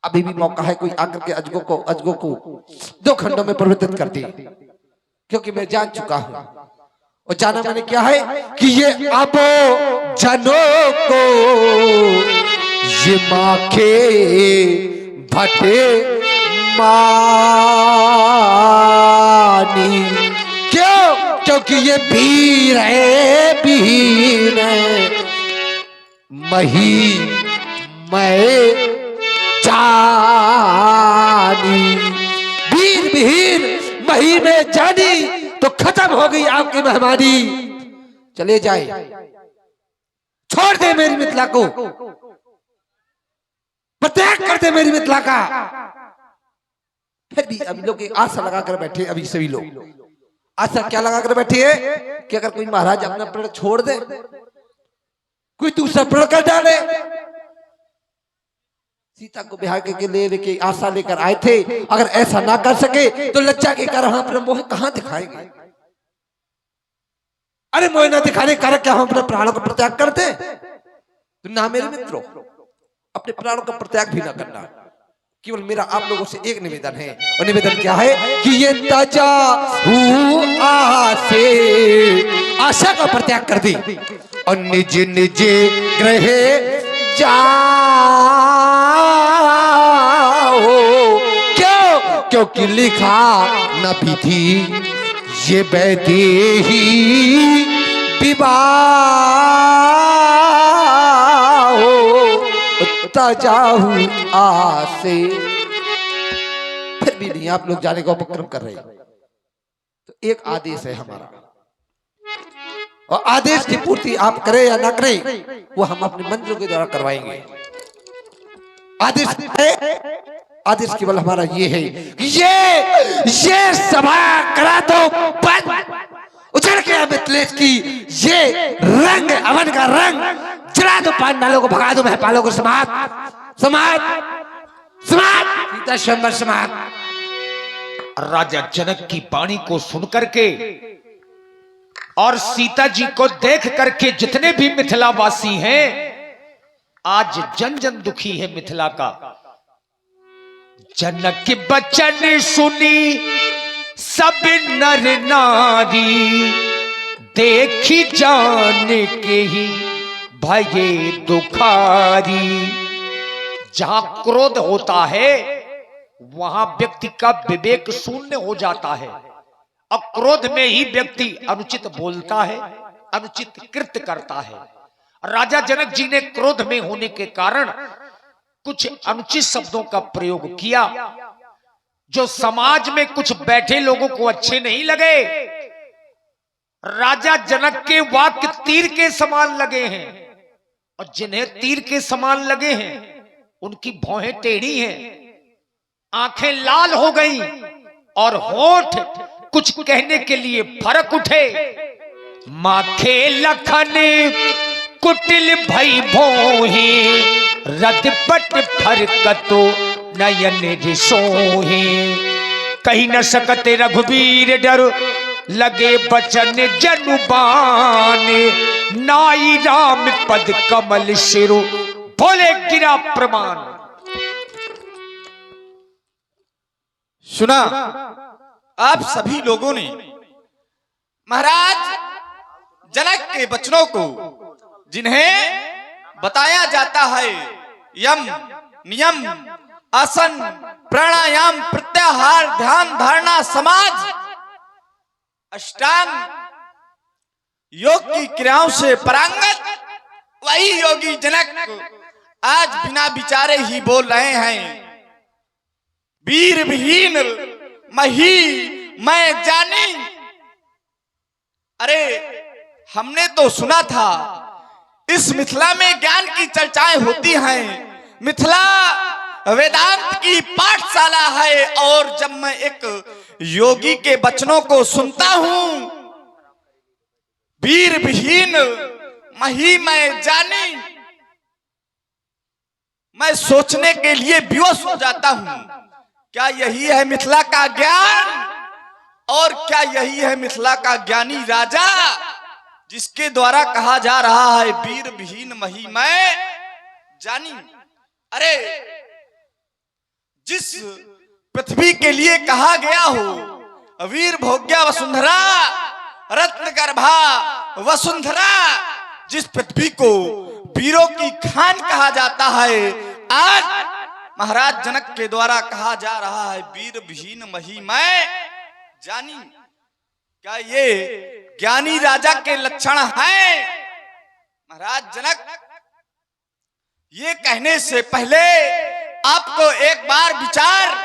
अभी भी मौका है, कोई आकर के अजगो को 2 खंडों में परिवर्तित कर दे, क्योंकि मैं जान चुका हूं। और जाना मैंने क्या है कि ये अबो जनों को ये माखे भटे मानी। क्यों? क्योंकि ये वीर है, वीर है मही मैं जानी। वीर वीर मही में जानी तो खत्म हो गई आपकी मेहमानी। चले जाए, छोड़ दे मेरी मिथिला को, प्रत्याग कर दे मेरी मिथिला का। फिर भी अभी लोग एक आशा लगा कर बैठे, अभी सभी लोग आशा क्या लगा कर बैठे है कि अगर कोई महाराज अपना प्रण छोड़ दे, कोई दूसरा प्रण कर डाले। सीता को बिहार के लेके आशा लेकर आए थे, अगर ऐसा ना कर सके तो लज्जा के कारण हम अपना मोह कहां दिखाएंगे। अरे मोह ना दिखाने कारण क्या हम अपने प्राणों को प्रत्याग करते? तो ना मेरे मित्रों, अपने प्राणों का प्रत्याग भी ना करना। केवल मेरा आप लोगों से एक निवेदन है, और निवेदन क्या है कि ये तजा आसे आशा का प्रत्याग कर दी और निज निज ग्रह जाओ। क्यों? क्योंकि लिखा न विधि ये वैदेही विवाह तजाहू आसे। फिर भी नहीं आप लोग जाने का उपक्रम कर रहे हैं, तो एक आदेश है हमारा, और आदेश की पूर्ति आप करें या ना करें वो हम अपने मंत्रों के द्वारा करवाएंगे। आदेश है, आदेश केवल हमारा ये है कि ये सभा करा दो बंद, उछल के मिथिलेश की ये रंग अवन का रंग जला दो, पांडालों को भगा दो, महपालों को समाप्त समाप्त समाप्त, सीता स्वयंवर समाप्त। राजा जनक की वाणी को सुनकर के और सीता जी को देख करके जितने भी मिथिलावासी हैं, आज जन जन दुखी है मिथिला का। जनक के बचन सुनी सब नर नारी, देखी जान के ही भये दुखारी। जहां क्रोध होता है वहां व्यक्ति का विवेक शून्य हो जाता है, और क्रोध में ही व्यक्ति अनुचित बोलता है, अनुचित कृत्य करता है। राजा जनक जी ने क्रोध में होने के कारण कुछ अनुचित शब्दों का प्रयोग किया, जो समाज में कुछ बैठे लोगों को अच्छे नहीं लगे। राजा जनक के वाक्य तीर के समान लगे हैं, और जिन्हें तीर के समान लगे हैं उनकी भौहें टेढ़ी हैं, आंखें लाल हो गई, और होंठ कुछ कहने के लिए फरक उठे। माखे लखन कुटिल भई भोही, रदपट फरकतो नयन रिसोही। कहीं न सकते रघुवीर डर, लगे बचन जनुबान। नाई राम पद कमल शिरु, बोले गिरा प्रमाण। सुना आप सभी लोगों ने महाराज जनक के वचनों को, जिन्हें बताया जाता है यम नियम आसन प्राणायाम प्रत्याहार ध्यान धारणा समाज अष्टांग योग की क्रियाओं से परांगत, वही योगी जनक आज बिना विचारे ही बोल रहे हैं। वीर विहीन मही मैं जानी। अरे हमने तो सुना था इस मिथिला में ज्ञान की चर्चाएं होती हैं, मिथिला वेदांत की पाठशाला है, और जब मैं एक योगी के वचनों को सुनता हूं, वीर विहीन मही मैं जानी, मैं सोचने के लिए विवश हो जाता हूं। क्या यही है मिथिला का ज्ञान? और क्या यही है मिथिला का ज्ञानी राजा, जिसके द्वारा कहा जा रहा है वीर विहीन मही मैं जानी? अरे जिस पृथ्वी के लिए कहा गया हो वीर भोग्या वसुंधरा रत्न गर्भा वसुंधरा, जिस पृथ्वी को वीरों की खान कहा जाता है, आज महाराज जनक के द्वारा कहा जा रहा है वीर विहीन मही मैं जानी। क्या ये ज्ञानी राजा के लक्षण हैं? महाराज जनक, ये कहने से पहले आपको एक बार विचार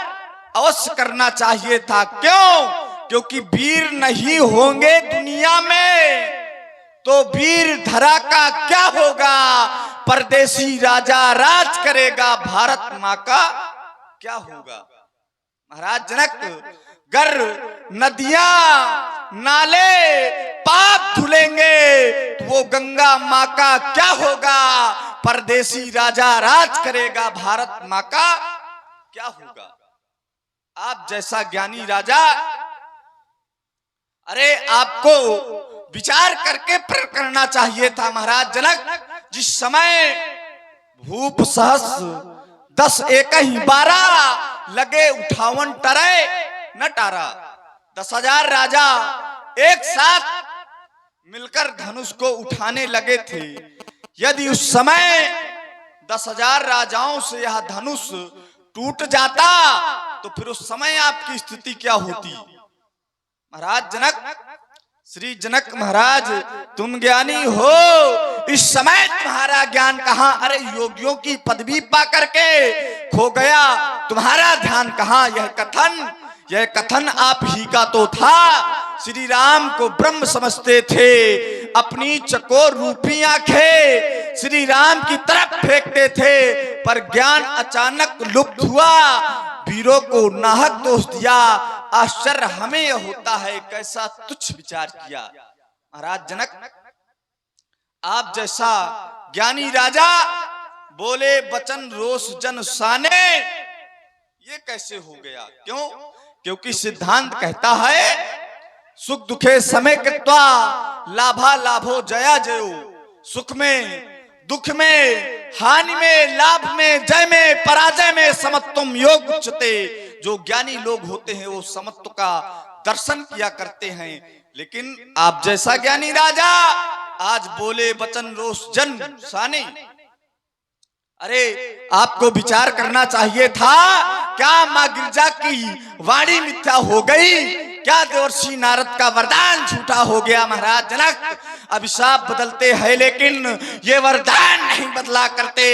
अवश्य करना चाहिए था। क्यों? क्योंकि वीर नहीं होंगे दुनिया में तो वीर धरा का क्या होगा? परदेसी राजा राज करेगा, भारत माँ का क्या होगा? महाराज जनक, गर नदियां नाले पाप धुलेंगे तो वो गंगा माँ का क्या होगा? परदेसी राजा राज करेगा, भारत माँ का क्या होगा? आप जैसा ज्ञानी राजा, अरे आपको विचार करके प्रण करना चाहिए था महाराज जनक। जिस समय भूप सहस 10 एक ही 12 लगे उठावन टरे न टारा, 10,000 राजा एक साथ मिलकर धनुष को उठाने लगे थे। यदि उस समय 10,000 राजाओं से यह धनुष टूट जाता तो फिर उस समय आपकी स्थिति क्या होती? महाराज जनक, श्री जनक महाराज, तुम ज्ञानी हो, इस समय तुम्हारा ज्ञान कहां? अरे योगियों की पदवी पा करके खो गया, तुम्हारा ध्यान कहां? यह कथन आप ही का तो था। श्री राम को ब्रह्म समझते थे, अपनी चकोर रूपी आंखें श्री राम की तरफ फेंकते थे, पर ज्ञान अचानक लुप्त हुआ, वीरों को नाहक दोष दिया। आश्चर्य हमें यह होता है, कैसा तुच्छ विचार किया। महाराज जनक, आप जैसा ज्ञानी राजा बोले वचन रोष जन साने, ये कैसे हो गया? क्यों? क्योंकि सिद्धांत कहता है सुख दुखे समय कृत्वा लाभा लाभो जया जयो। सुख में, दुख में, हानि में, लाभ में, जय में, पराजय में समत्वम योग उच्यते। जो ज्ञानी लोग होते हैं वो समत्व का दर्शन किया करते हैं। लेकिन आप जैसा ज्ञानी राजा आज बोले वचन रोष जन साने। अरे आपको विचार करना चाहिए था, क्या मां गिरजा की वाणी मिथ्या हो गई? क्या देवर्षि नारद का वरदान झूठा हो गया? महाराज जनक, अभिशाप बदलते हैं लेकिन ये वरदान नहीं बदला करते।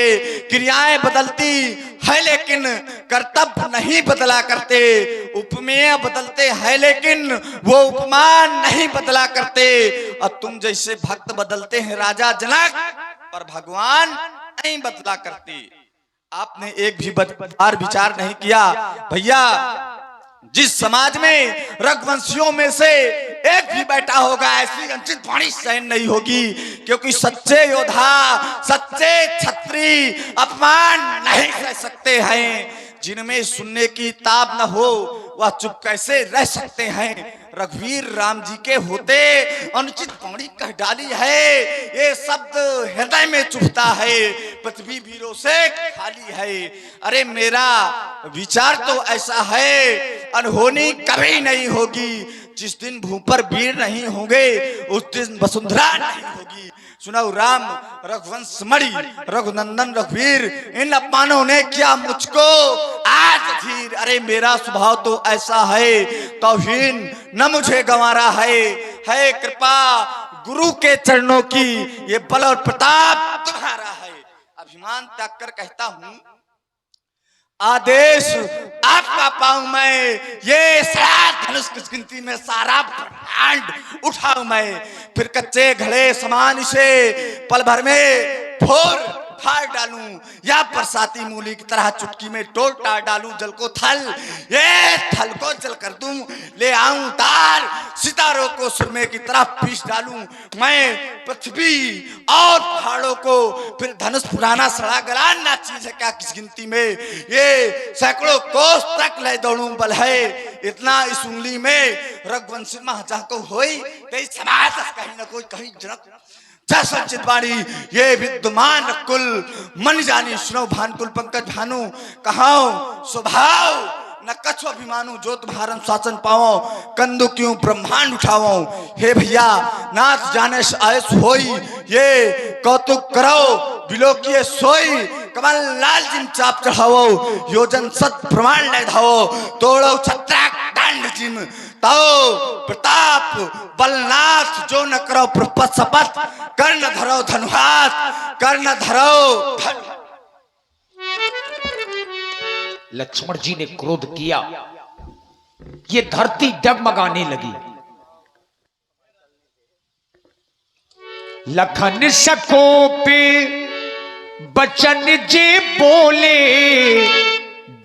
क्रियाएं बदलती है लेकिन कर्तव्य नहीं बदला करते। उपमेय बदलते हैं लेकिन वो उपमान नहीं बदला करते। और तुम जैसे भक्त बदलते हैं राजा जनक, पर भगवान नहीं बदला करते। आपने एक भी बार विचार नहीं किया। भैया, जिस समाज में रघुवंशियों में से एक भी बैठा होगा, ऐसी अंचित वाणी सहन नहीं होगी, क्योंकि सच्चे योद्धा, सच्चे क्षत्रिय अपमान नहीं सह सकते हैं। जिनमें सुनने की ताब न हो वह चुप कैसे रह सकते हैं? रघुवीर राम जी के होते अनुचित वाणी कह डाली है, ये शब्द हृदय में चुभता है, पृथ्वी वीरों से खाली है। अरे मेरा विचार तो ऐसा है, अनहोनी कभी नहीं होगी। जिस दिन भूमि पर वीर नहीं होंगे उस दिन वसुंधरा नहीं होगी। सुनाओ, राम रघुवंश मणि रघुनंदन रघुवीर, इन अपमानों ने किया मुझको आज धीर। अरे मेरा स्वभाव तो ऐसा है, तौहीन न मुझे गंवारा है कृपा गुरु के चरणों की, ये बल और प्रताप तुम्हारा है। अभिमान त्याग कर कहता हूं, आदेश आपका पाऊं मैं, ये सारा धनुष की गिनती में सारा ब्रह्मांड उठाऊं मैं। फिर कच्चे घड़े समान इसे पल भर में फोड़ फाड़ डालूं, या बरसाती मूली की तरह चुटकी में तोड़ टाड़ डालूं जल को थल, ये थल को जल कर दूं, ले आऊं तार, सितारों को सुरमे की तरह पीस डालूं मैं। पृथ्वी और पहाड़ों को फिर धनुष पुराना सड़ा गलाना चीज है क्या किस गिनती में? ये सैकड़ों कोस तक ले दौड़ूं बल है इतना इस उंगली में। रघुवंशी महाजा को होई कहीं समाज कहीं न कोई कहीं जनक जैसा चितवाणी ये विद्यमान कुल मन जानी सुनो भानुकुल पंकज भानु कहाओ स्वभाव न कछु अभिमानु जो तुम्हारन शासन पाओ कंदु क्यों ब्रह्मांड उठाओ। हे भैया नाथ जाने से आयस होई ये कौतुक करो बिलोकिए सोई कमल लाल जिन चाप चढ़ाओ योजन सत प्रमाण ले धाओ तोड़ो छत्राक दंड जिम ताओ प्रताप बलनाथ जो न करो प्रपत शपथ कर्ण धरो धनुहात कर्ण धरो। लक्ष्मण जी ने क्रोध किया, ये धरती डगमगाने लगी। लखन सकोपे बचन जे बोले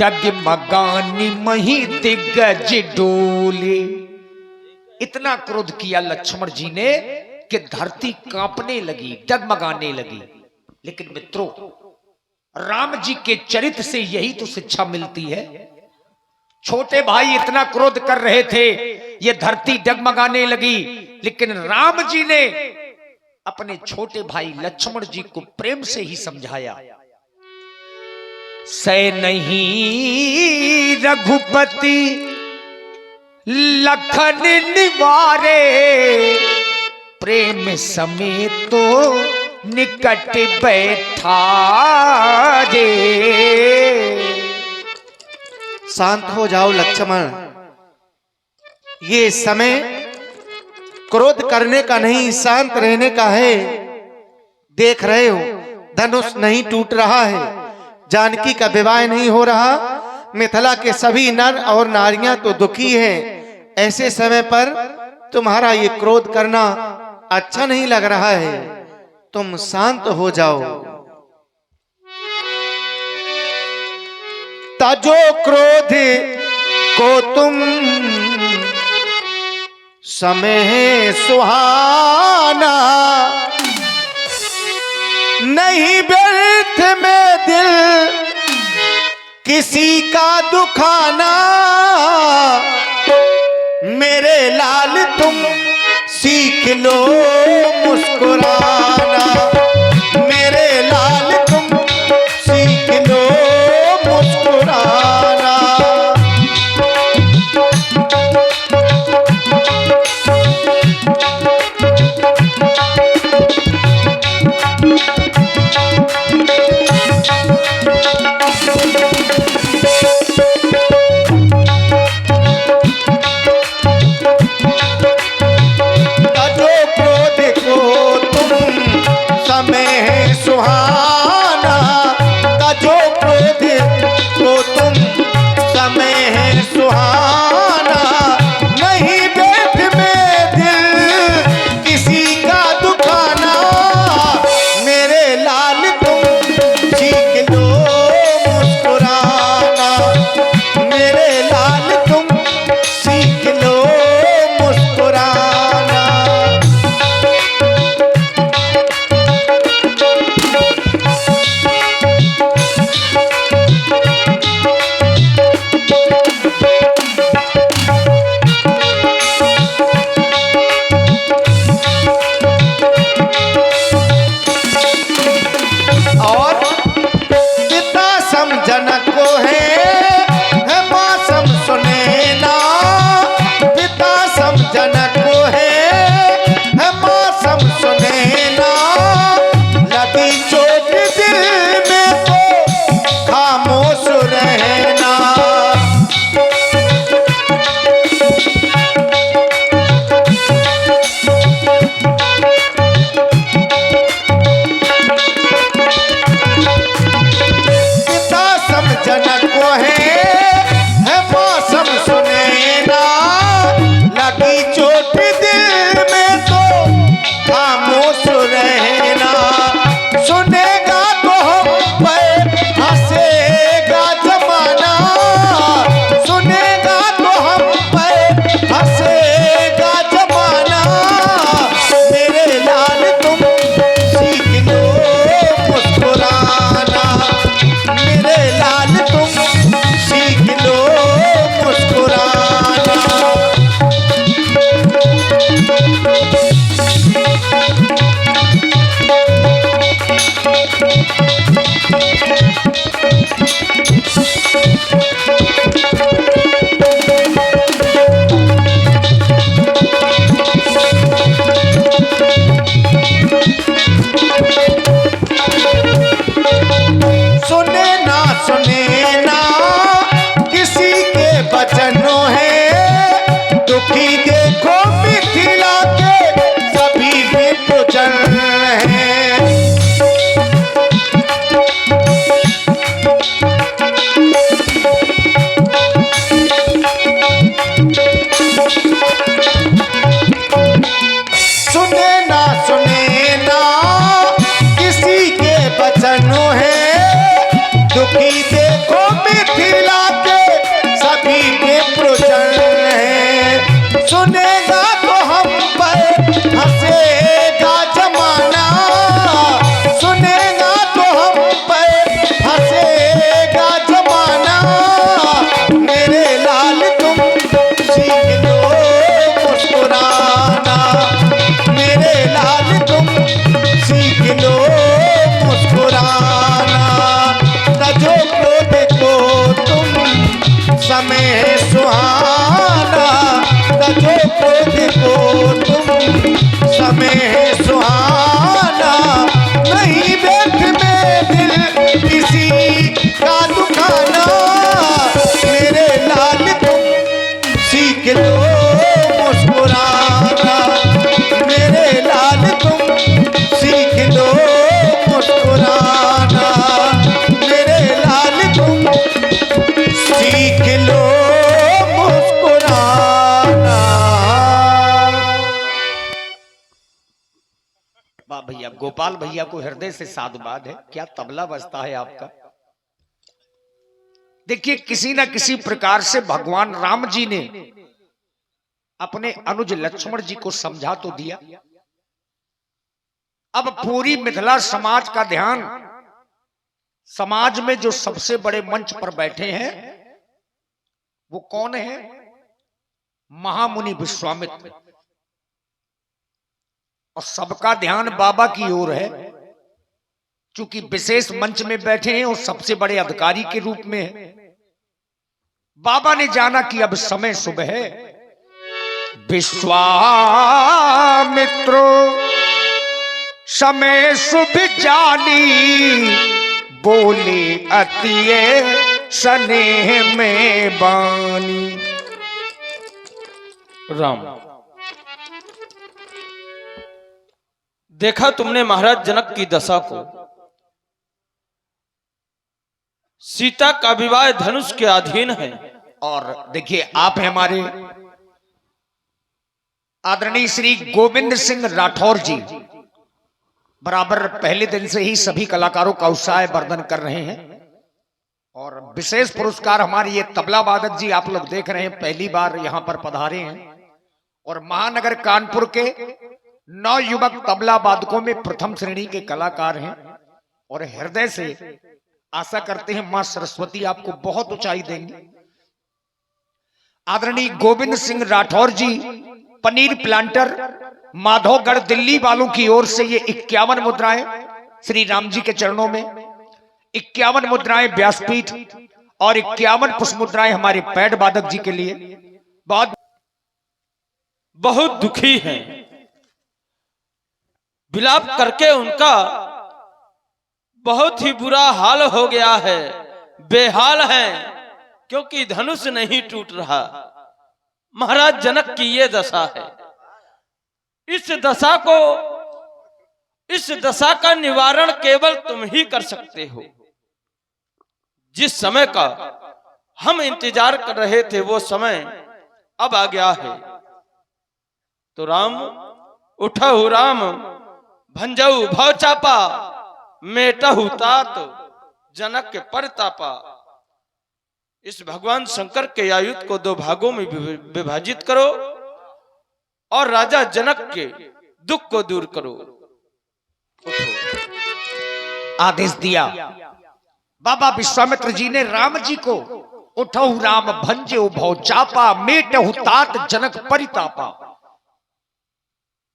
डगमगानी मही दिग्गज डोले। इतना क्रोध किया लक्ष्मण जी ने कि धरती कांपने लगी, डगमगाने लगी। लेकिन मित्रों, राम जी के चरित्र से यही तो शिक्षा मिलती है। छोटे भाई इतना क्रोध कर रहे थे, ये धरती डगमगाने लगी, लेकिन राम जी ने अपने छोटे भाई लक्ष्मण जी को प्रेम से ही समझाया। सै नहीं रघुपति लखन निवारे प्रेम समेत तो निकट बैठा रे। शांत हो जाओ लक्ष्मण, ये समय क्रोध करने का नहीं, शांत रहने का है। देख रहे हो धनुष नहीं टूट रहा है, जानकी का विवाह नहीं हो रहा, मिथिला के सभी नर और नारियां तो दुखी हैं। ऐसे समय पर तुम्हारा ये क्रोध करना अच्छा नहीं लग रहा है, तुम शांत हो जाओ। तजो क्रोध को तुम समय सुहाना नहीं व्यर्थ में दिल किसी का दुखाना। मेरे लाल तुम सीख लो मुस्कुराना, मेरे लाल तुम सीख लो मुस्कुराना। सुहाना का जो क्रोध को तुम समय है सुहाना नहीं व्यर्थ में दिल किसी का दुखाना। मेरे लाल तुम सीख लो मुस्कुराना, मेरे लाल तुम सीख लो मुस्कुराना। जनक को है मासम सुने ना, पिता सम जनक को है मासम सुने ना। लगी चोट दिल में तो खामोश रहना। जनक को है मौसम सुने ना, लगी चोट दिल में तो खामोश रहना। सुनेगा तो हम पर हंसेगा जमाना, सुनेगा तो हम पर हंसेगा जमाना। मेरे लाल तुम सीख लो मुस्कुराना, मेरे लाल तुम कि देखो मिथिला के सभी के प्रचंड हैं। सुनेगा तो हम पर हंसेगा जमाना, सुनेगा तो हम पर हंसेगा जमाना। मेरे लाल तुम सीख लो मुस्कुराना, मेरे लाल तुम सीख लो मुस्कुराना। तजो क्रोध को तुम समय सुहाना, तजो क्रोध को तुम समय सुहाना। नहीं व्यर्थ में दिल किसी का दुखाना, मेरे लाल तुम सीख लो मुस्कुराना, मेरे लाल तुम सीख लो मुस्कुराना, मेरे लाल तुम सीख लो मुस्कुराना। वाह भैया, गोपाल भैया को हृदय से साधुवाद है। क्या तबला बजता है आपका। देखिए, किसी ना किसी प्रकार से भगवान राम जी ने अपने अनुज लक्ष्मण जी को समझा तो दिया। अब पूरी मिथिला समाज का ध्यान समाज में जो सबसे बड़े मंच पर बैठे हैं वो कौन है? महामुनि विश्वामित्र। और सबका ध्यान बाबा की ओर है, चूंकि विशेष मंच में बैठे हैं और सबसे बड़े अधिकारी के रूप में है। बाबा ने जाना कि अब समय शुभ है। विश्वामित्रो समय शुभ जानी, बोले अतिये स्नेह में बानी। राम, देखा तुमने महाराज जनक की दशा को। सीता का विवाह धनुष के अधीन है। और देखिए, आप हैं हमारे आदरणीय श्री गोविंद सिंह राठौर जी, बराबर पहले दिन से ही सभी कलाकारों का उत्साह वर्धन कर रहे हैं। और विशेष पुरस्कार हमारे ये तबला वादक जी, आप लोग देख रहे हैं, पहली बार यहां पर पधारे हैं। और महानगर कानपुर के 9 युवक तबला वादकों में प्रथम श्रेणी के कलाकार हैं। और हृदय से आशा करते हैं मां सरस्वती आपको बहुत ऊंचाई देंगी। आदरणीय गोविंद सिंह राठौर जी, पनीर प्लांटर, माधवगढ़, दिल्ली वालों की ओर से ये 51 मुद्राएं श्री राम जी के चरणों में, 51 मुद्राएं व्यासपीठ और 51 पुष्प मुद्राएं हमारे पैड वादक जी के लिए। बहुत दुखी हैं, विलाप करके उनका बहुत ही बुरा हाल हो गया है, बेहाल है, क्योंकि धनुष नहीं टूट रहा। महाराज जनक की ये दशा है। इस दशा का निवारण केवल तुम ही कर सकते हो। जिस समय का हम इंतजार कर रहे थे वो समय अब आ गया है। तो राम, उठहु राम, भंजऊ भव चापा, मेटहु तात जनक के परतापा। इस भगवान शंकर के आयुध को 2 भागों में विभाजित करो और राजा जनक के दुख को दूर करो। आदेश दिया बाबा विश्वामित्र जी ने राम जी को। उठहु राम, भंजऊ भव चापा, मेटहु तात जनक परितापा।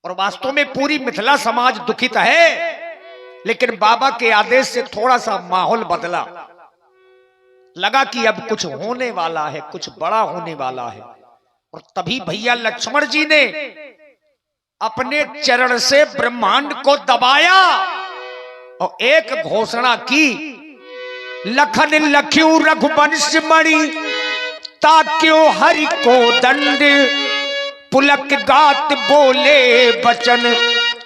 और वास्तव में पूरी मिथिला समाज दुखित है, लेकिन बाबा के आदेश से थोड़ा सा माहौल बदला। लगा कि अब कुछ होने वाला है, कुछ बड़ा होने वाला है। और तभी भैया लक्ष्मण जी ने अपने चरण से ब्रह्मांड को दबाया और एक घोषणा की, लखन लख्यू रघुवंश मणि, ताक्यो हरि को दंड, पुलक गात बोले बचन,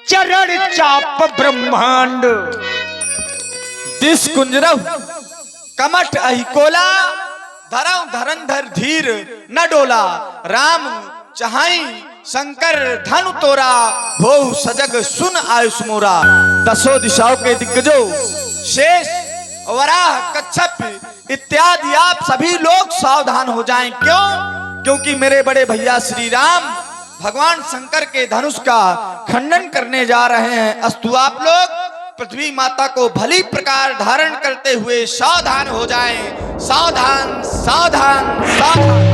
चरण चाप ब्रह्मांड। दिस कुंजरव कमठ अहिकोला, धरऊ धरंधर धीर न डोला। राम चाहई शंकर धनु तोरा, भोउ सजग सुन आयुष मोरा। 10 दिशाओं के दिग्गजों शेष, वराह, कच्छप, सावधान हो जाएं। क्यों? क्योंकि मेरे बड़े भैया श्री राम भगवान शंकर के धनुष का खंडन करने जा रहे हैं। अस्तु आप लोग पृथ्वी माता को भली प्रकार धारण करते हुए सावधान हो जाएं। सावधान सावधान सावधान।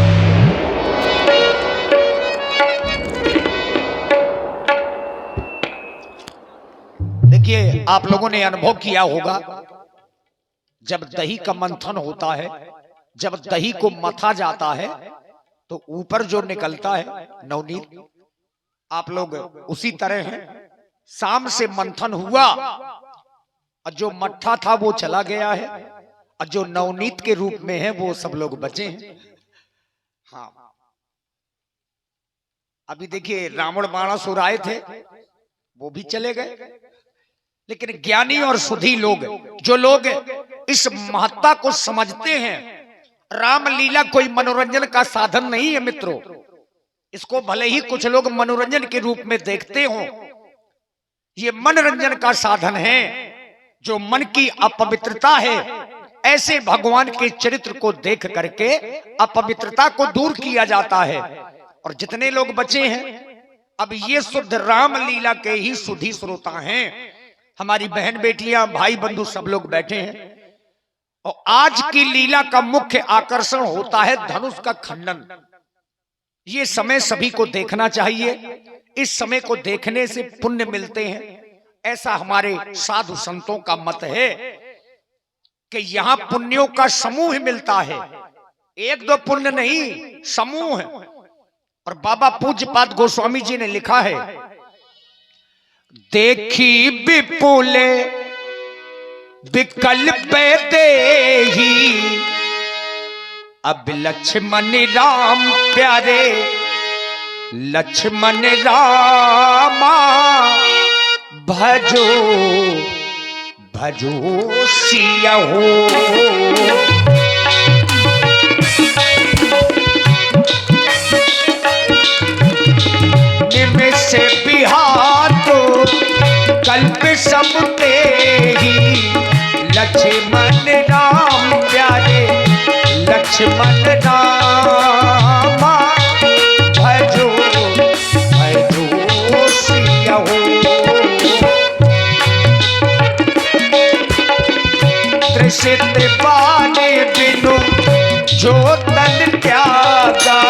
देखिए, आप लोगों ने अनुभव किया होगा, जब दही का मंथन होता है, जब दही को मथा जाता है तो ऊपर जो निकलता है नवनीत, आप लोग उसी तरह हैं। शाम से मंथन हुआ और जो मट्ठा था वो चला गया है और जो नवनीत के रूप में है वो सब लोग बचे हैं। हाँ, अभी देखिए, रावण बाणासुर आए थे, वो भी चले गए। लेकिन ज्ञानी और सुधी लोग, जो लोग इस महत्ता को समझते हैं, रामलीला कोई मनोरंजन का साधन नहीं है मित्रों। इसको भले ही कुछ लोग मनोरंजन के रूप में देखते हो, ये मनोरंजन का साधन है। जो मन की अपवित्रता है, ऐसे भगवान के चरित्र को देख करके अपवित्रता को दूर किया जाता है। और जितने लोग बचे हैं, अब ये शुद्ध रामलीला के ही सुधी श्रोता हैं। हमारी बहन बेटियां, भाई बंधु सब लोग बैठे हैं। और आज की लीला का मुख्य आकर्षण होता है धनुष का खंडन। ये समय सभी को देखना चाहिए। इस समय को देखने से पुण्य मिलते हैं, ऐसा हमारे साधु संतों का मत है कि यहां पुण्यों का समूह मिलता है। एक दो पुण्य नहीं, समूह। और बाबा पूज्यपाद गोस्वामी जी ने लिखा है, देखी विपुले विकल्प देही, अब लक्ष्मण राम प्यारे लक्ष्मण रामा, भजो भजो सिया हो। निमिष बिहार तो कल्प सब तेही, लक्ष्मण राम प्यारे लक्ष्मण रामा, भजो भजो सिया हो। त्रिषित बाने बिनु जो तन त्यागा,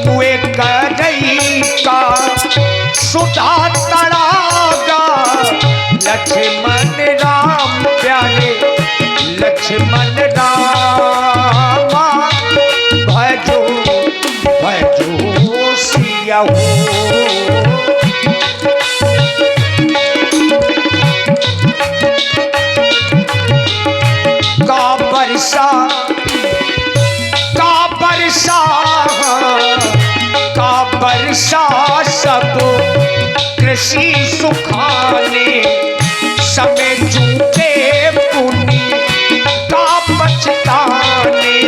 मुए करई का सुधा तड़ागा, लक्ष्मण राम प्यारे लक्ष्मण रामा, भजो भजो सिया हो। का वर्षा सब कृषि सुखाने, समय जूते पुनि का पछताने,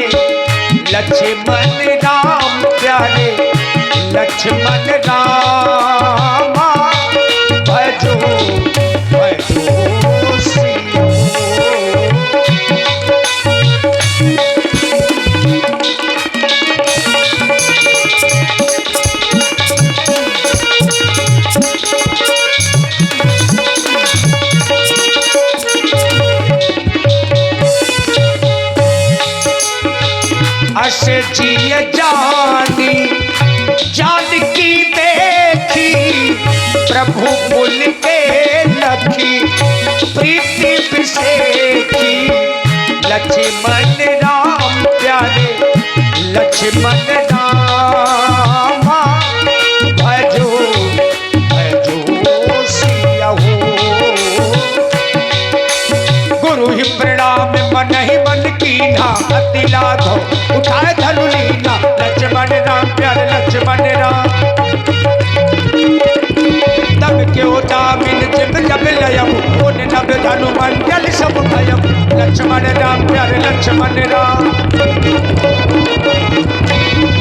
लक्ष्मण राम प्यारे लक्ष्मण रामा, भजो भजो सिया हो। अस जिय जानी जानकी देखी, प्रभु कुल के लखी प्रीति विसेखी, लक्ष्मण राम प्यारे लक्ष्मण रामा, भजो भजो सिया हो। गुरु ही प्रणाम मन ही मन कीन्हा, अति लाघो उठाए धनु लीना, लक्ष्मण राम प्यारे लक्ष्मण राम। तब क्यों दामिन जिब जब लयम, उन नभ धनु मंडल सब भयम, लक्ष्मण राम प्यारे लक्ष्मण राम।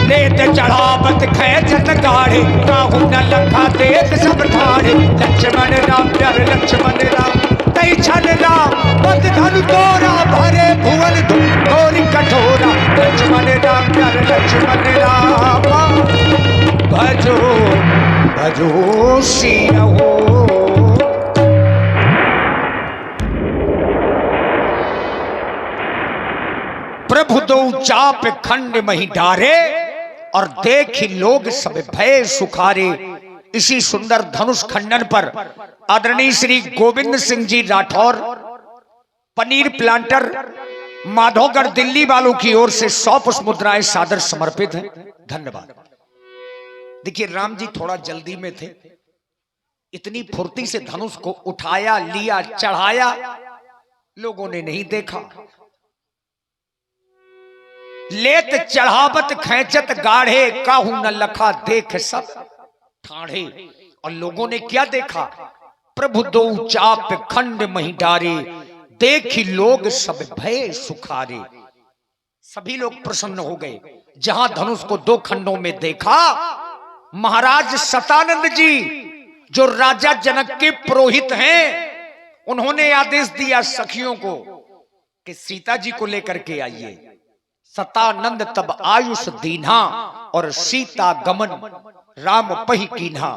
लेत चढ़ावत खैचत गाढ़े, काहू न लखा देख सब ठाढ़े, लक्ष्मण राम प्यारे लक्ष्मण राम। तई छल राम बंद धनु तोरा, भरे भुवन गोरी कठोरा, लक्ष्मण भजो भजो सिया हो। प्रभु दो चाप खंड मही डारे और देखी लोग सब भय सुखारे। इसी सुंदर धनुष खंडन पर आदरणीय श्री गोविंद सिंह जी राठौर, पनीर प्लांटर, माधोगढ़, दिल्ली वालों की ओर से 100 पुष्प मुद्राएं सादर समर्पित हैं। धन्यवाद। देखिए राम जी थोड़ा जल्दी में थे, इतनी फुर्ती से धनुष को उठाया, लिया, चढ़ाया, लोगों ने नहीं देखा। लेत चढ़ावत खैचत गाढ़े, काहू न लखा देख सब ठाढ़े। और लोगों ने क्या देखा? प्रभु दो चाप खंड मही डारे, देखी लोग सब भय सुखारे। सभी लोग प्रसन्न हो गए। जहां धनुष को 2 खंडों में देखा, महाराज सतानंद जी जो राजा जनक के पुरोहित हैं, उन्होंने आदेश दिया सखियों को कि सीता जी को लेकर के आइए। सतानंद तब आयुष दीन्हा और सीता गमन राम पही कीन्हा।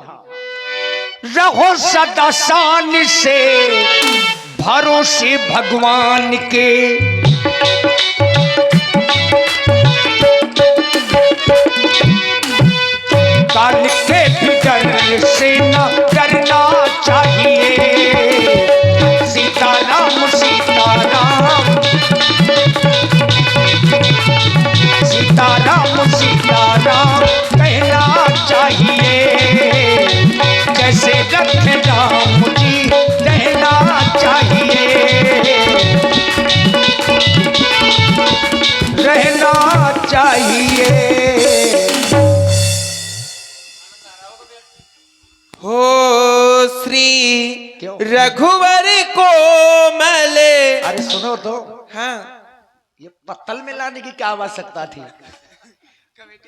रहो सदा शान से भरोसे भगवान के, काल के भी डर से न डरना चाहिए। सीताराम सीताराम सीताराम सीताराम कहना चाहिए। जैसे रखे राम जी रहना चाहिए, रहना चाहिए। हो श्री रघुवर को मले। अरे सुनो तो, हाँ, ये पत्तल में लाने की क्या आवश्यकता थी?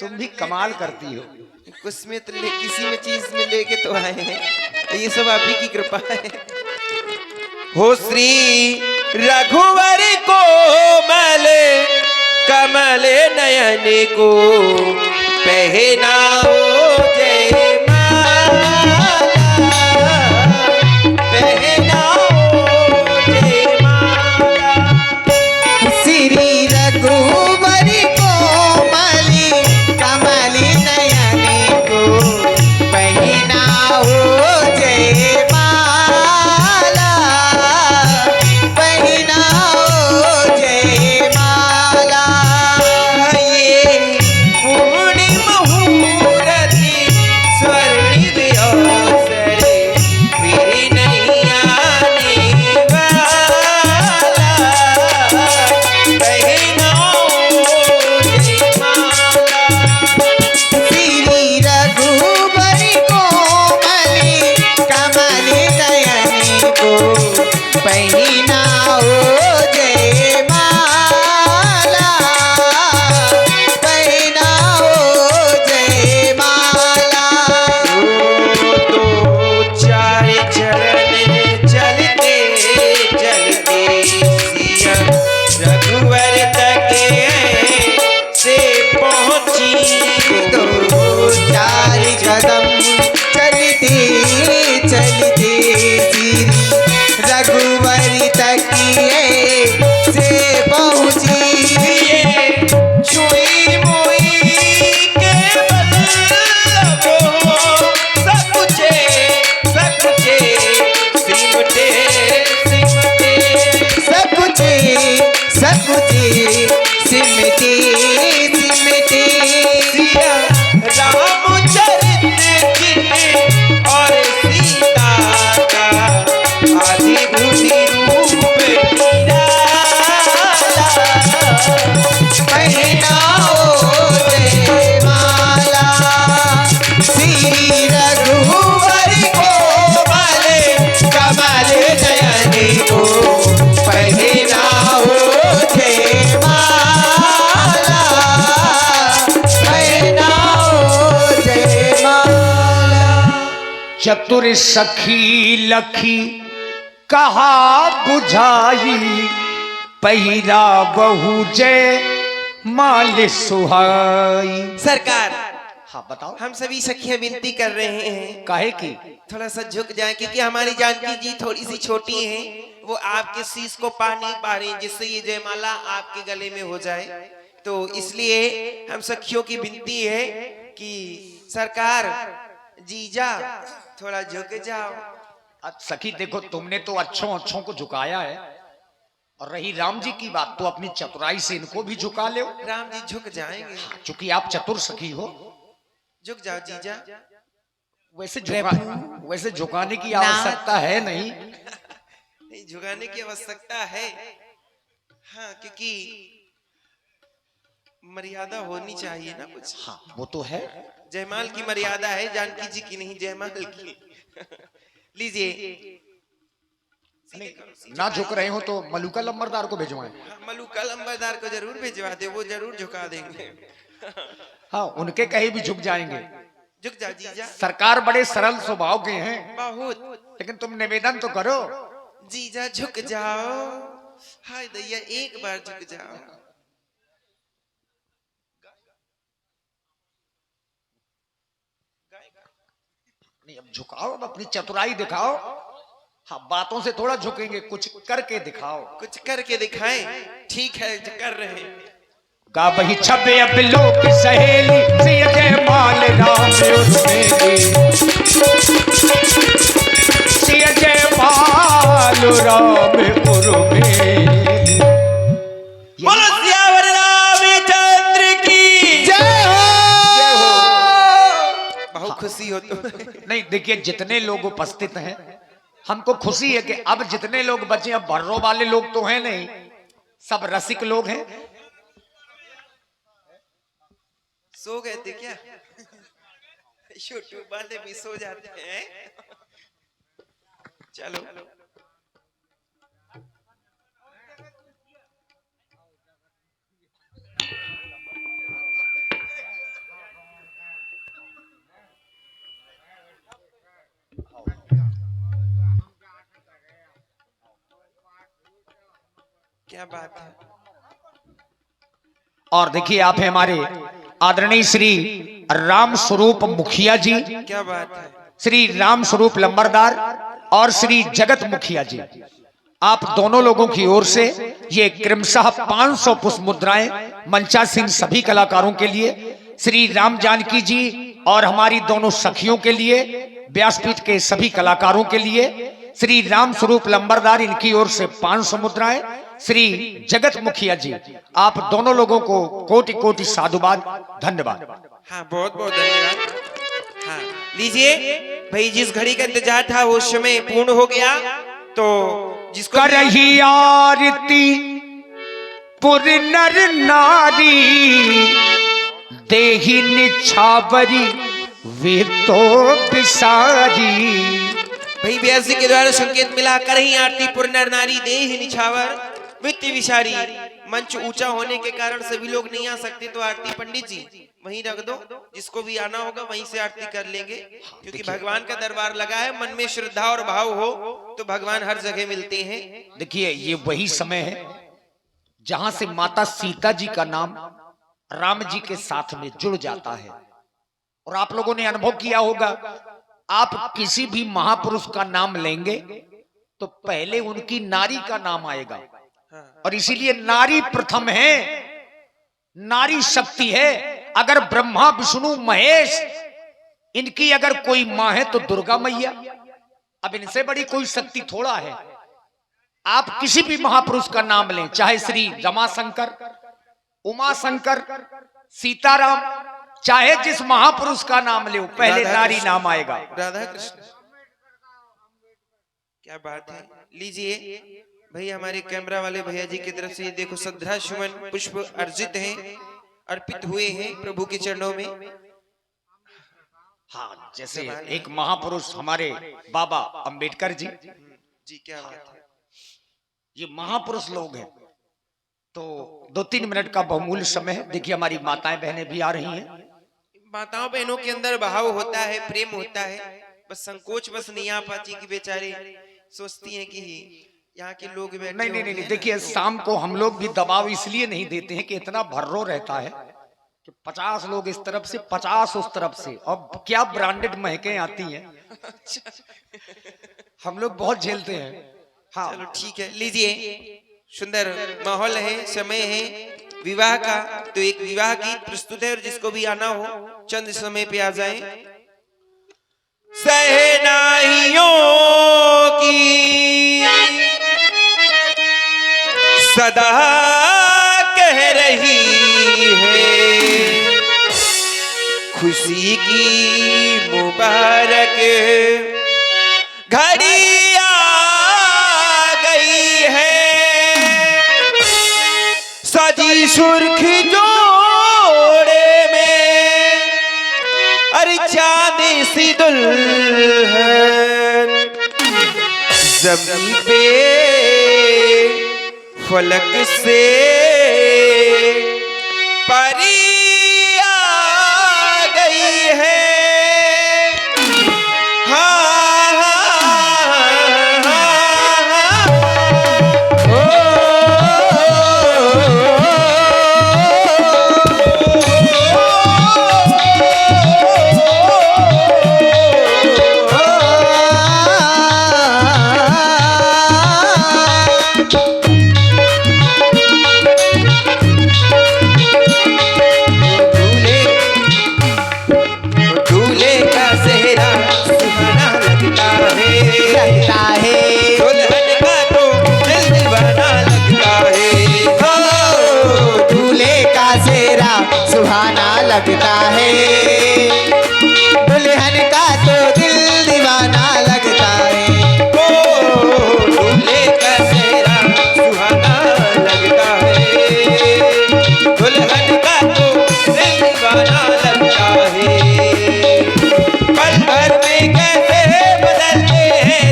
तुम भी कमाल करती हो। कुछ में तो किसी में चीज में लेके तो आए हैं, ये सब आप ही की कृपा है। हो श्री रघुवर को मले, कमल नयन को पहनाओ जय माला, पहनाओ जय माला। श्री रघुवर कोमली कमली नयन को पहनाओ जय माला, पहनाओ जय माला। ये पूर्णिमा मुहूर्ति स्वर्णिम अवसर, फिर नहीं आने वाला, पहनाओ जय माला। श्री रघुवर कोमली कमली नयन को पहनाओ जय माला, पहनाओ जय माला। दो चार चरण चलते चलते सिया रघुवर तक से पहुंची। दो चार कदम चलते चलते श्री रघुवर तक से पहुंची। छुई मुई के बल्लभो, सकुचे सकुचे सिमटे सिमटे। सकुचे सकुचे सिमटे सिमटे। सिया रामचरित्र चिन्ह और सीता का आदिभूति रूप निराला, पहनाओ जय माला। श्री रघुवर कोमल कमल नयन को पहनाओ जय माला, पहनाओ जय माला। चतुर सखी लखी कहा बुझाई, पहिरा बहु जय माल सुहाई। सरकार हाँ बताओ। हम सभी सखियां विनती कर रहे हैं, काहे की? थोड़ा सा झुक जाए, क्योंकि हमारी जानकी जी थोड़ी सी छोटी हैं, वो आपके शीश को पा नहीं पा रही, जिससे ये जयमाला आपके गले में हो जाए। तो इसलिए हम सखियों की विनती है कि सरकार जीजा थोड़ा झुक जाओ। सखी देखो, तुमने तो अच्छों को झुकाया है, और रही राम जी की बात, तो अपनी चतुराई से इनको भी झुका ले। राम जी झुक जाएंगे। चूंकि आप चतुर सखी हो, झुक जाओ जीजा। वैसे झुकाने की आवश्यकता है नहीं। नहीं, झुकाने की आवश्यकता है, हाँ, क्योंकि मर्यादा होनी चाहिए ना कुछ। हाँ वो तो है। जयमाल की मर्यादा है, जानकी जी की नहीं, जयमाल की। लीजिए। ना झुक रहे हो तो मलूका लंबरदार को भिजवाएं। हाँ, मलूका लंबरदार को जरूर भिजवा दे, वो जरूर झुका देंगे। हाँ, उनके कहीं भी झुक जाएंगे। झुक जा जीजा। सरकार बड़े सरल स्वभाव के हैं, बहुत। लेकिन तुम निवेदन तो करो। जीजा झुक जाओ, हाय दैया, एक बार झुक जाओ। नहीं, अब झुकाओ, अब अपनी चतुराई दिखाओ। हाँ, बातों से थोड़ा झुकेंगे, कुछ करके दिखाओ। कुछ करके दिखाएं। ठीक है, जो कर रहे हैं। गा वही छबे अब लोग सहेली सिय जयमाल राम उर्मेली, सिय जयमाल राम उर्मेली। बोलो सियावर रामचंद्र की जय हो। बहुत खुशी हो तो। नहीं देखिए, जितने लोग उपस्थित हैं, हमको खुशी है कि अब जितने लोग बचे, अब भर्रों वाले लोग तो हैं नहीं, सब रसिक लोग हैं। सो गए थे क्या? यूट्यूब वाले भी सो जाते हैं। चलो क्या बात है। और देखिए, आप हैं हमारे आदरणीय श्री राम स्वरूप मुखिया जी, क्या बात है। श्री राम स्वरूप लंबरदार और श्री जगत मुखिया जी, आप दोनों लोगों की ओर से ये क्रमशः 500 पुष्प मुद्राएं मंचासीन सभी कलाकारों के लिए, श्री राम जानकी जी और हमारी दोनों सखियों के लिए, व्यासपीठ के सभी कलाकारों के लिए, श्री राम स्वरूप लंबरदार, इनकी ओर से 500 मुद्राएं, श्री जगत मुखिया जी, आप दोनों लोगों को कोटि कोटि साधुवाद, धन्यवाद। हाँ, बहुत बहुत धन्यवाद। हाँ, लीजिए भाई, जिस घड़ी का इंतजार था वो समय पूर्ण हो गया, तो जिसको करही आरती पुर नर नारी, देहि निछावरी वे तो बिसारी। भाई व्यास जी के द्वारा संकेत मिला, कर ही आरती पुर नर नारी, देहि निछावर वित्त विशारी। मंच ऊंचा होने के कारण सभी लोग नहीं आ सकते, तो आरती पंडित जी वहीं रख दो, जिसको भी आना होगा वहीं से आरती कर लेंगे, क्योंकि भगवान का दरबार लगा है। मन में श्रद्धा और भाव हो तो भगवान हर जगह मिलते हैं। देखिए, ये वही समय है जहां से माता सीता जी का नाम राम जी के साथ में जुड़ जाता है। और आप लोगों ने अनुभव किया होगा, आप किसी भी महापुरुष का नाम लेंगे तो पहले उनकी नारी का नाम आएगा, और इसीलिए नारी प्रथम है, नारी शक्ति है। अगर ब्रह्मा विष्णु महेश इनकी अगर कोई मां है तो दुर्गा मैया, अब इनसे बड़ी कोई शक्ति थोड़ा है। आप किसी भी महापुरुष का नाम लें, चाहे श्री रमाशंकर, उमा शंकर, सीताराम, चाहे जिस महापुरुष का नाम ले, पहले नारी नाम आएगा। राधा कृष्ण, क्या बात है। लीजिए भैया, हमारे कैमरा वाले भैया जी की तरफ से ये देखो, श्रद्धा सुमन पुष्प अर्जित हैं, अर्पित हुए हैं प्रभु के चरणों में। हाँ, जैसे एक महापुरुष हमारे बाबा अंबेडकर जी, क्या बात है। ये महापुरुष लोग हैं। तो 2-3 मिनट का बहुमूल्य समय है। देखिए, हमारी माताएं बहनें भी आ रही हैं। माताओं बहनों के अंदर भाव होता है, प्रेम होता है, बस संकोच बस नहीं आ पाती कि बेचारे सोचती हैं कि यहाँ के लोग बैठे नहीं, देखिए, शाम को हम लोग भी दबाव इसलिए नहीं देते हैं कि इतना भर्रो रहता है कि 50 लोग इस तरफ से 50 उस तरफ से, और क्या ब्रांडेड महकें आती हैं। हम लोग बहुत झेलते हैं। हाँ चलो ठीक है, लीजिए। सुंदर माहौल है, समय है विवाह का, तो एक विवाह गीत प्रस्तुत है और जिसको भी आना हो चंद समय पे आ जाए। सहनाइयों की सदा कह रही है, खुशी की मुबारक घड़ी आ गई है, सजी सुर्खी जोड़े में अरे चांदी सी दुल्हन, जमीन पे फलक से परी आ गई है। लगता है दुल्हन का तो दिल दीवाना लगता है, ओ दूल्हे का चेहरा सुहाना लगता है, दुल्हन का तो दिल दीवाना लगता है। पल भर में कैसे बदलते हैं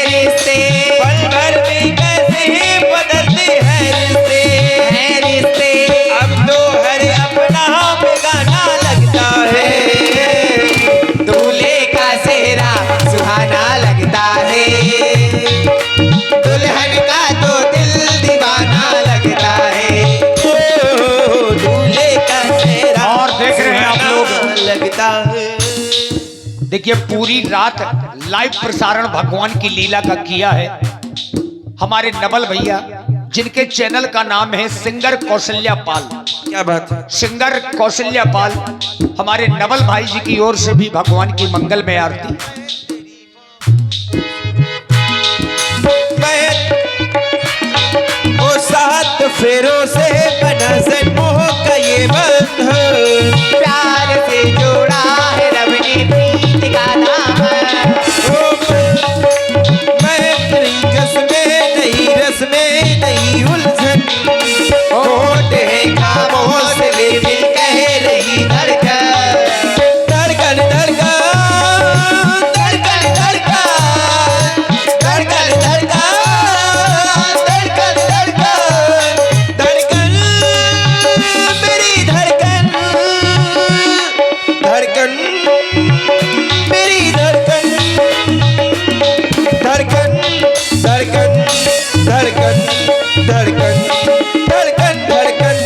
रिश्ते, पल भर में कैसे बदलते हैं रिश्ते, अब तो हर अपना बेगाना लगता है, दूल्हे का चेहरा सुहाना लगता है, दुल्हन का तो दिल दीवाना लगता है, ओ दूल्हे का चेहरा और देख रहे हैं आप लोग, लगता है। देखिए पूरी रात लाइव प्रसारण भगवान की लीला का किया है हमारे नवल भैया, जिनके चैनल का नाम है सिंगर कौशल्या पाल। क्या बात है। सिंगर कौशल्या पाल, हमारे नवल भाई जी की ओर से भी भगवान की मंगल में आरती। ओ सात फेरों से बना जन्मों का ये बंधन, प्यार से जोड़ा है रब ने प्रीत का दामन, मैं तेरी जस में नहीं रस में नहीं उलझन, होठ है खामोश लेकिन कह रही धड़कन, धड़कन धड़कन धड़कन धड़कन धड़कन धड़कन धड़कन मेरी धड़कन, धड़कन मेरी धड़कन, धड़कन धड़कन धड़कन धड़कन धड़कन धड़कन धड़कन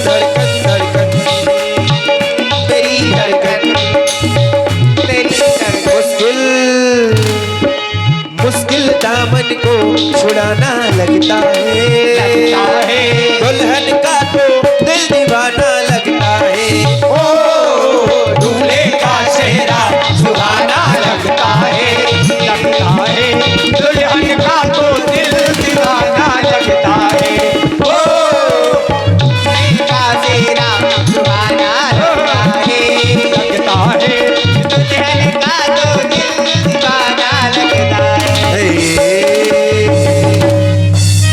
धड़कन धड़कन मेरी धड़कन, तेरी धड़कन। मुश्किल दामन को छुड़ाना लगता है, दुल्हन का तो दिल दीवाना लगता है, ओ दूल्हे का चेहरा सुहाना लगता है, दुल्हन का तो दिल दीवाना लगता है, ओ दूल्हे का चेहरा सुहाना लगता है, दुल्हन का तो दिल दीवाना लगता है।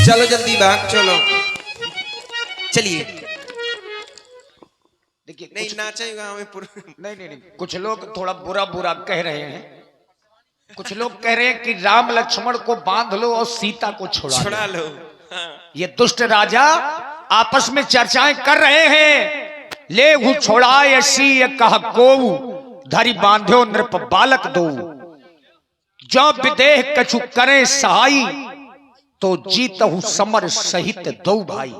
चलो जल्दी भाग चलो, चलिए। देखिए नहीं नाचेगा हमें नहीं, कुछ लोग थोड़ा बुरा बुरा कह रहे हैं, कुछ लोग कह रहे हैं कि राम लक्ष्मण को बांध लो और सीता को छुड़ा लो। ये दुष्ट राजा आपस में चर्चाएं कर रहे हैं। ले हु छोड़ाए असी ये कह को धरी बांध्यो नृप बालक दो, जो विदेह कछु करे सहाई तो जीतहु समर सहित दो भाई।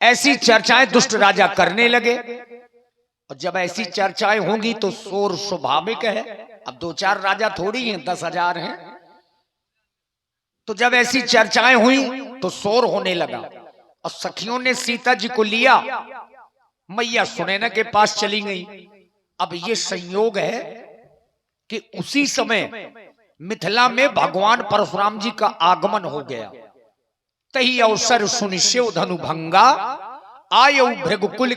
ऐसी चर्चाएं दुष्ट राजा करने लगे। और जब ऐसी चर्चाएं होंगी तो शोर स्वाभाविक है। अब 2-4 राजा थोड़ी हैं, 10,000 हैं। तो जब ऐसी चर्चाएं हुई तो शोर होने लगा और सखियों ने सीता जी को लिया, मैया सुनैना के पास चली गई। अब ये संयोग है कि उसी समय मिथिला में भगवान परशुराम जी का आगमन हो गया। तही अवसर सुनि शिव धनु भंगा, आयु भृगुकुल